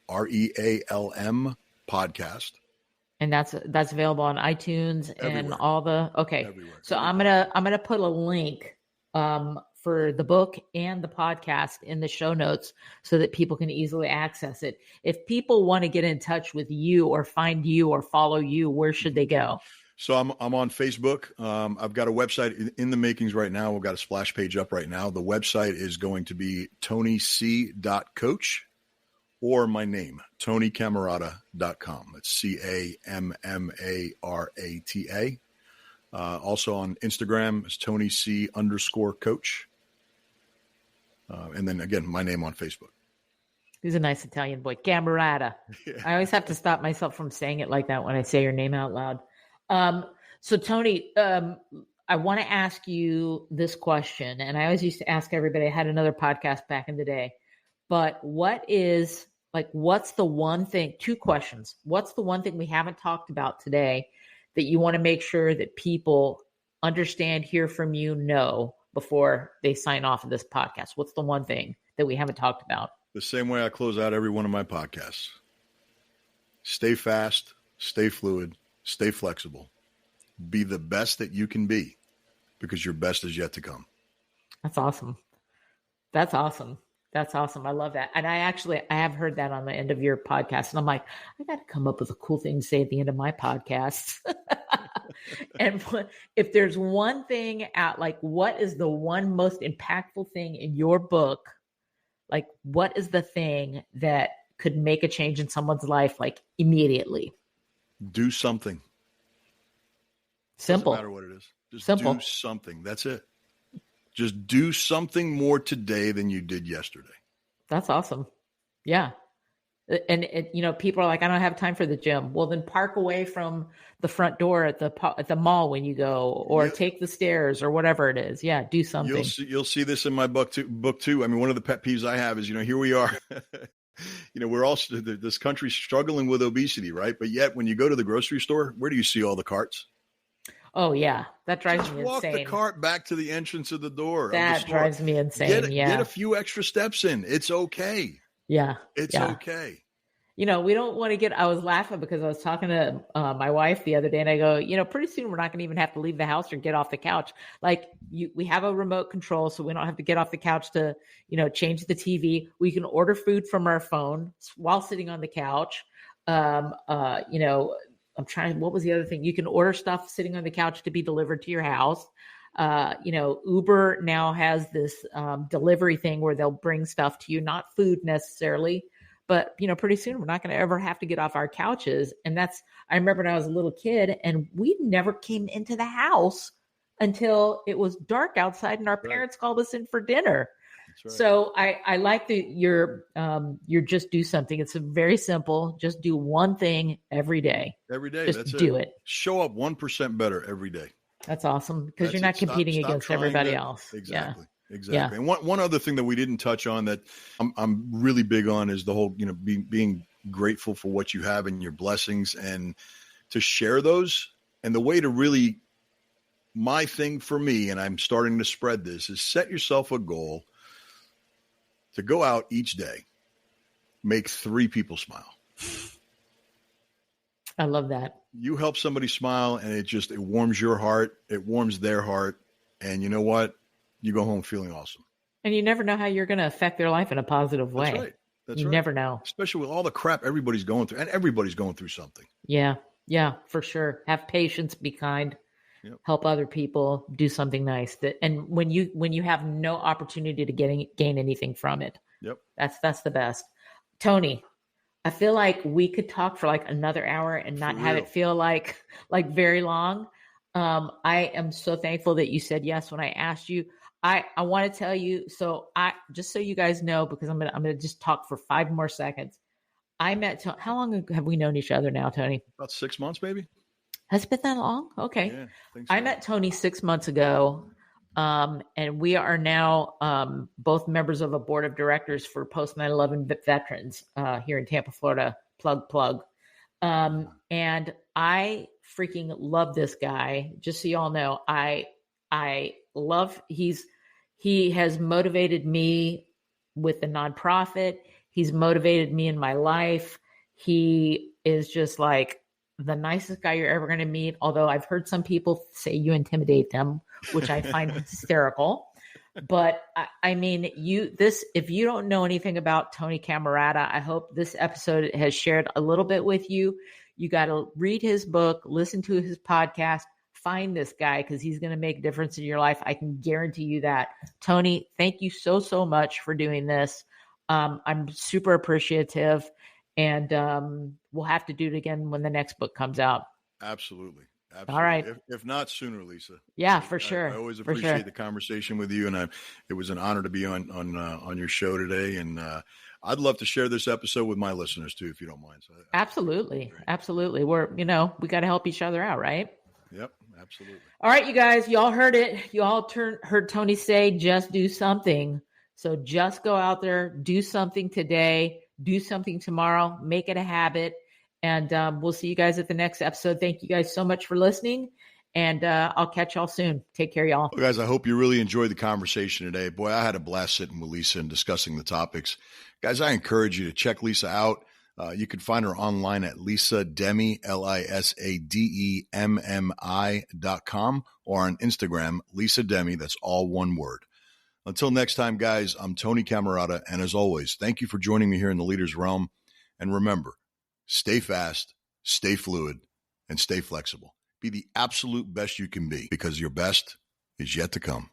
Speaker 1: REALM podcast.
Speaker 2: And that's available on iTunes
Speaker 1: everywhere.
Speaker 2: And all the
Speaker 1: Everywhere.
Speaker 2: So I'm gonna put a link for the book and the podcast in the show notes so that people can easily access it. If people want to get in touch with you or find you or follow you, where should they go?
Speaker 1: So I'm on Facebook. I've got a website in the makings right now. We've got a splash page up right now. The website is going to be tonyc.coach or my name, tonycamerata.com. That's CAMMARATA. Also on Instagram is Tony C_coach. And then again, my name on Facebook.
Speaker 2: He's a nice Italian boy. Camerata. Yeah. I always have to stop myself from saying it like that when I say your name out loud. So Tony, I want to ask you this question. And I always used to ask everybody, I had another podcast back in the day, but what's the one thing, two questions. What's the one thing we haven't talked about today that you want to make sure that people understand, hear from you, know before they sign off of this podcast? What's the one thing that we haven't talked about?
Speaker 1: The same way I close out every one of my podcasts. Stay fast, stay fluid, stay flexible. Be the best that you can be, because your best is yet to come.
Speaker 2: That's awesome. That's awesome. That's awesome. I love that. And I have heard that on the end of your podcast. And I'm like, I got to come up with a cool thing to say at the end of my podcast. And if there's one thing what is the one most impactful thing in your book? Like, what is the thing that could make a change in someone's life, like immediately?
Speaker 1: Do something.
Speaker 2: Simple.
Speaker 1: Doesn't matter what it is. Just
Speaker 2: Simple.
Speaker 1: do something. That's it. Just do something more today than you did yesterday.
Speaker 2: That's awesome. Yeah. And people are like, I don't have time for the gym. Well, then park away from the front door at the mall when you go, or take the stairs or whatever it is. Yeah. Do something.
Speaker 1: You'll see this in my book too. I mean, one of the pet peeves I have is, here we are, we're all, this country's struggling with obesity, right? But yet when you go to the grocery store, where do you see all the carts?
Speaker 2: Oh yeah, that drives me
Speaker 1: walk
Speaker 2: insane.
Speaker 1: The cart back to the entrance of the door.
Speaker 2: That drives me insane.
Speaker 1: Get a few extra steps in. It's okay.
Speaker 2: Yeah,
Speaker 1: it's okay.
Speaker 2: We don't want to get. I was laughing because I was talking to my wife the other day, and I go, pretty soon we're not going to even have to leave the house or get off the couch. Like we have a remote control, so we don't have to get off the couch to, change the TV. We can order food from our phone while sitting on the couch. What was the other thing? You can order stuff sitting on the couch to be delivered to your house. Uber now has this delivery thing where they'll bring stuff to you, not food necessarily, but, pretty soon we're not going to ever have to get off our couches. And I remember when I was a little kid and we never came into the house until it was dark outside and our parents called us in for dinner. Right. So I like your just do something. It's very simple. Just do one thing every day.
Speaker 1: Every day.
Speaker 2: Just do it.
Speaker 1: Show up 1% better every day.
Speaker 2: That's awesome, because you're not competing against everybody else.
Speaker 1: Exactly.
Speaker 2: Yeah.
Speaker 1: Exactly. Yeah. And one other thing that we didn't touch on that I'm really big on is the whole, being grateful for what you have and your blessings, and to share those. And the way to really, my thing for me, and I'm starting to spread this, is set yourself a goal to go out each day, make 3 people smile.
Speaker 2: I love that.
Speaker 1: You help somebody smile, and it warms your heart. It warms their heart. And you know what? You go home feeling awesome. And
Speaker 2: you never know how you're going to affect their life in a positive way.
Speaker 1: That's right.
Speaker 2: You never know.
Speaker 1: Especially with all the crap everybody's going through, and everybody's going through something.
Speaker 2: Yeah. Yeah, for sure. Have patience, be kind, help other people, do something nice. And when you have no opportunity to gain anything from it.
Speaker 1: Yep.
Speaker 2: That's the best. Tony, I feel like we could talk for like another hour and not have it feel like very long. I am so thankful that you said yes when I asked you. I want to tell you, just so you guys know, because I'm gonna just talk for 5 more seconds. I met Tony. How long have we known each other now, Tony?
Speaker 1: About 6 months, maybe.
Speaker 2: Has it been that long? Okay.
Speaker 1: Yeah, I think so.
Speaker 2: I met Tony 6 months ago. And we are now both members of a board of directors for post 9/11 veterans here in Tampa, Florida. Plug. And I freaking love this guy. Just so y'all know, I love. He has motivated me with the nonprofit. He's motivated me in my life. He is just like the nicest guy you're ever going to meet. Although I've heard some people say you intimidate them, which I find hysterical. But I mean, if you don't know anything about Tony Camerata, I hope this episode has shared a little bit with you. You got to read his book, listen to his podcast, find this guy, because he's going to make a difference in your life. I can guarantee you that. Tony, thank you so, so much for doing this. I'm super appreciative, and we'll have to do it again when the next book comes out.
Speaker 1: Absolutely.
Speaker 2: All right.
Speaker 1: If not sooner, Lisa.
Speaker 2: Yeah, for sure.
Speaker 1: I always appreciate the conversation with you, and it was an honor to be on your show today. And I'd love to share this episode with my listeners too, if you don't mind. So
Speaker 2: absolutely. We're we got to help each other out, right?
Speaker 1: Yep, absolutely.
Speaker 2: All right, you guys, y'all heard it. You all heard Tony say, just do something. So just go out there, do something today, do something tomorrow, make it a habit. And we'll see you guys at the next episode. Thank you guys so much for listening. And I'll catch y'all soon. Take care, y'all.
Speaker 1: Well, guys, I hope you really enjoyed the conversation today. Boy, I had a blast sitting with Lisa and discussing the topics. Guys, I encourage you to check Lisa out. You can find her online at Lisa Demmi, LisaDemmi.com, or on Instagram, Lisa Demmi. That's all one word. Until next time, guys, I'm Tony Camerata. And as always, thank you for joining me here in the Leader's Realm. And remember, stay fast, stay fluid, and stay flexible. Be the absolute best you can be, because your best is yet to come.